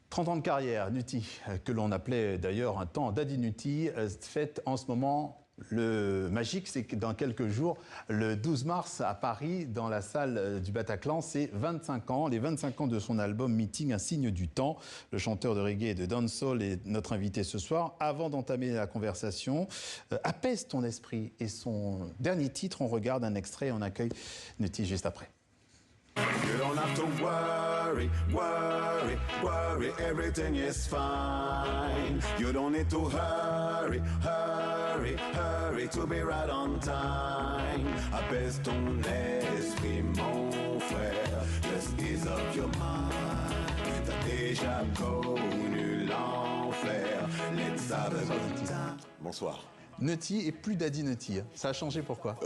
30 ans de carrière, Nutty, que l'on appelait d'ailleurs un temps Daddy Nutty, fête en ce moment. Le magique, c'est que dans quelques jours, le 12 mars à Paris, dans la salle du Bataclan, c'est 25 ans, les 25 ans de son album Meeting, un signe du temps. Le chanteur de reggae et de dancehall est notre invité ce soir. Avant d'entamer la conversation, apaise ton esprit. Et son dernier titre, on regarde un extrait et on accueille Nutty juste après. You don't have to worry, worry, worry, everything is fine. You don't need to hurry, hurry, hurry to be right on time. Apaise ton esprit, mon frère, just ease up your mind. T'as déjà connu l'enfer, let's have a good time. Bonsoir. Nutty et plus Daddy Nutty. Ça a changé pourquoi?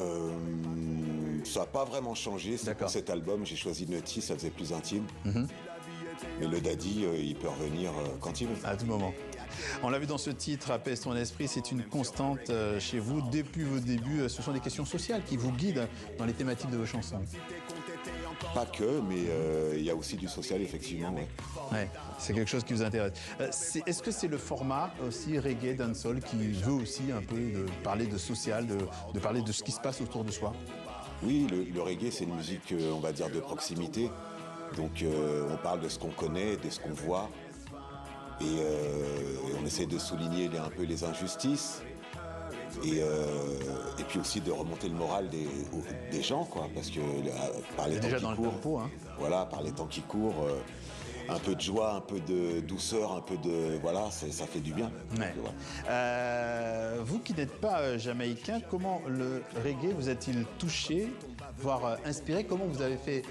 Ça n'a pas vraiment changé. C'est pour cet album, j'ai choisi Nutty, ça faisait plus intime. Mais le Daddy, il peut revenir quand il veut. À tout moment. On l'a vu dans ce titre, Apaise ton esprit, c'est une constante chez vous. Depuis vos débuts, ce sont des questions sociales qui vous guident dans les thématiques de vos chansons. Pas que, mais il y a aussi du social, effectivement. Ouais, c'est quelque chose qui vous intéresse. Est-ce que c'est le format aussi reggae, dancehall, qui veut aussi un peu parler de social, de parler de ce qui se passe autour de soi? Oui, le reggae, c'est une musique, on va dire, de proximité. Donc on parle de ce qu'on connaît, de ce qu'on voit. Et on essaie de souligner un peu les injustices. Et puis aussi de remonter le moral des gens, quoi, parce que par les temps déjà qui dans courent, le tempo, hein. Voilà, par les temps qui courent, un peu de joie, un peu de douceur, un peu de voilà, ça fait du bien. Ouais. Vous qui n'êtes pas jamaïcain, comment le reggae vous a-t-il touché, voire inspiré? Comment vous avez fait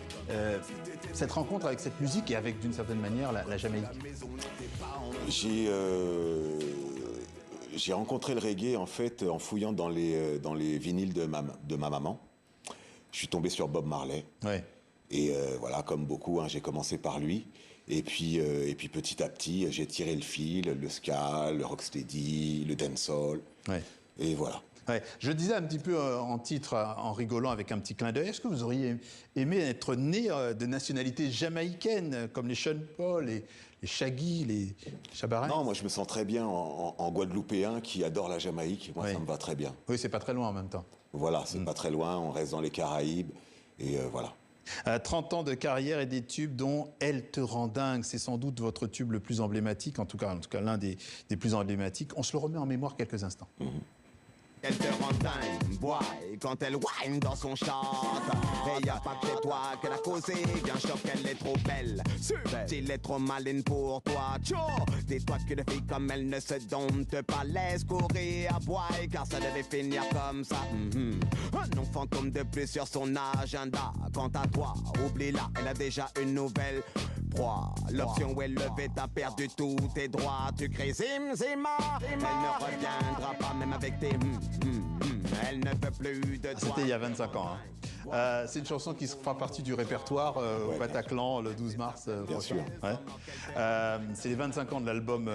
cette rencontre avec cette musique et avec, d'une certaine manière, la Jamaïque? J'ai rencontré le reggae en fait en fouillant dans les vinyles de ma maman. Je suis tombé sur Bob Marley. Ouais. Et voilà, comme beaucoup, hein, j'ai commencé par lui. Et puis petit à petit, j'ai tiré le fil, le ska, le rocksteady, le dancehall. Ouais. Et voilà. Ouais. Je disais un petit peu en titre, en rigolant avec un petit clin d'œil, est-ce que vous auriez aimé être né de nationalité jamaïcaine, comme les Sean Paul, les Shaggy, les Chabarin? Non, moi je me sens très bien en Guadeloupéen qui adore la Jamaïque. Moi ça me va très bien. Oui, c'est pas très loin en même temps. Voilà, c'est pas très loin, on reste dans les Caraïbes. Et voilà. 30 ans de carrière et des tubes dont Elle te rend dingue. C'est sans doute votre tube le plus emblématique, en tout cas l'un des plus emblématiques. On se le remet en mémoire quelques instants. Elle te rend dingue, boy, quand elle whine dans son chant. Et y a pas que c'est toi qu'elle a causé, bien sûr qu'elle est trop belle. Subtile est trop maline pour toi, tcho. Dis-toi qu'une fille comme elle ne se dompte pas, laisse courir à boy, car ça devait finir comme ça. Un nom fantôme de plus sur son agenda. Quant à toi, oublie-la, elle a déjà une nouvelle proie. L'option où elle levait, t'as perdu tous tes droits. Tu cries zim zima, elle ne reviendra pas même avec tes elle ne veut plus de toi. C'était il y a 25 ans. Hein. C'est une chanson qui fera partie du répertoire au Bataclan le 12 mars bien prochain. sûr. Ouais. C'est les 25 ans de l'album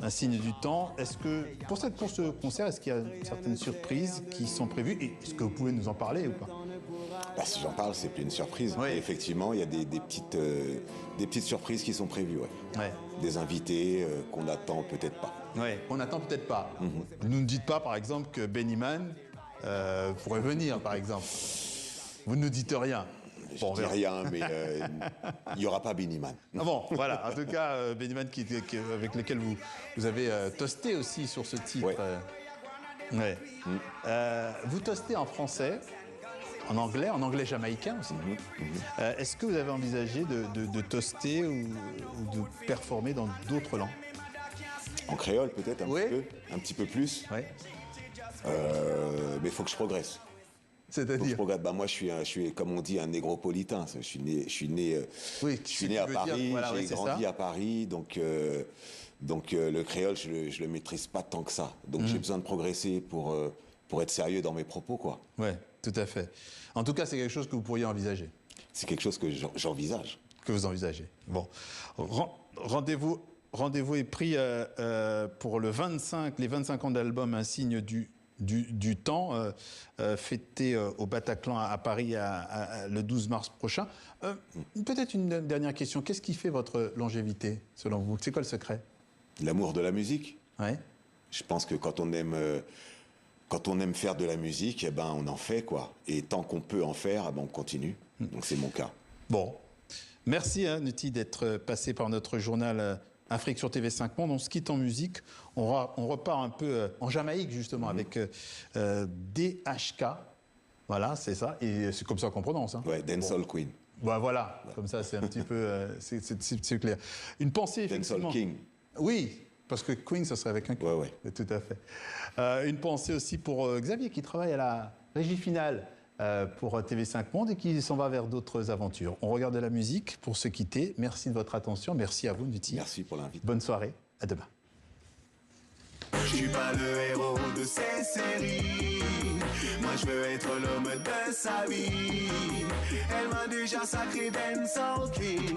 Un signe du temps. Est-ce que pour ce concert, est-ce qu'il y a certaines surprises qui sont prévues? Et est-ce que vous pouvez nous en parler ou pas? Bah, si j'en parle, c'est plus une surprise. Oui. Et effectivement, il y a des petites surprises qui sont prévues. Ouais. Ouais. Des invités qu'on attend peut-être pas. Ouais, on n'attend peut-être pas. Vous ne nous dites pas, par exemple, que Benny Man pourrait venir, par exemple. Vous ne nous dites rien. Je ne dis rien, mais il n'y aura pas Benny Man. Ah bon, voilà. En tout cas, Benny Man avec lequel vous avez toasté aussi sur ce titre. Ouais. Ouais. Vous toastez en français, en anglais jamaïcain aussi. Est-ce que vous avez envisagé de toaster ou de performer dans d'autres langues? En créole peut-être un petit peu plus. Ouais. Mais il faut que je progresse. C'est-à-dire? Bah, moi, je suis, comme on dit, un négropolitain. Je suis né à Paris, voilà, j'ai grandi à Paris, donc le créole, je le maîtrise pas tant que ça. Donc j'ai besoin de progresser pour être sérieux dans mes propos, quoi. Ouais, tout à fait. En tout cas, c'est quelque chose que vous pourriez envisager. C'est quelque chose que j'envisage. Que vous envisagez. Bon, rendez-vous est pris pour les 25 ans d'album Un signe du du temps, fêté au Bataclan à Paris le 12 mars prochain. Peut-être une dernière question. Qu'est-ce qui fait votre longévité, selon vous? C'est quoi le secret? L'amour de la musique. Ouais. Je pense que quand on aime faire de la musique, eh ben, on en fait, quoi. Et tant qu'on peut en faire, eh ben, on continue. Donc c'est mon cas. Bon. Merci, Nutty, d'être passé par notre journal Afrique sur TV5 Monde. On se quitte en musique. On repart un peu en Jamaïque, justement, avec DHK. Voilà, c'est ça. Et c'est comme ça qu'on prononce. Hein. Ouais, Dancehall Queen. Bah, voilà, comme ça, c'est un petit peu... c'est clair. Une pensée, effectivement... Dancehall King. Oui, parce que Queen, ça serait avec un Q. Ouais. Tout à fait. Une pensée aussi pour Xavier, qui travaille à la régie finale pour TV5 Monde et qui s'en va vers d'autres aventures. On regarde de la musique pour se quitter. Merci de votre attention. Merci à vous, Nutty. Merci pour l'invite. Bonne soirée. À demain. Je suis pas le héros de ces séries. Moi je veux être l'homme de sa vie. Elle m'a déjà sacré dancehall king.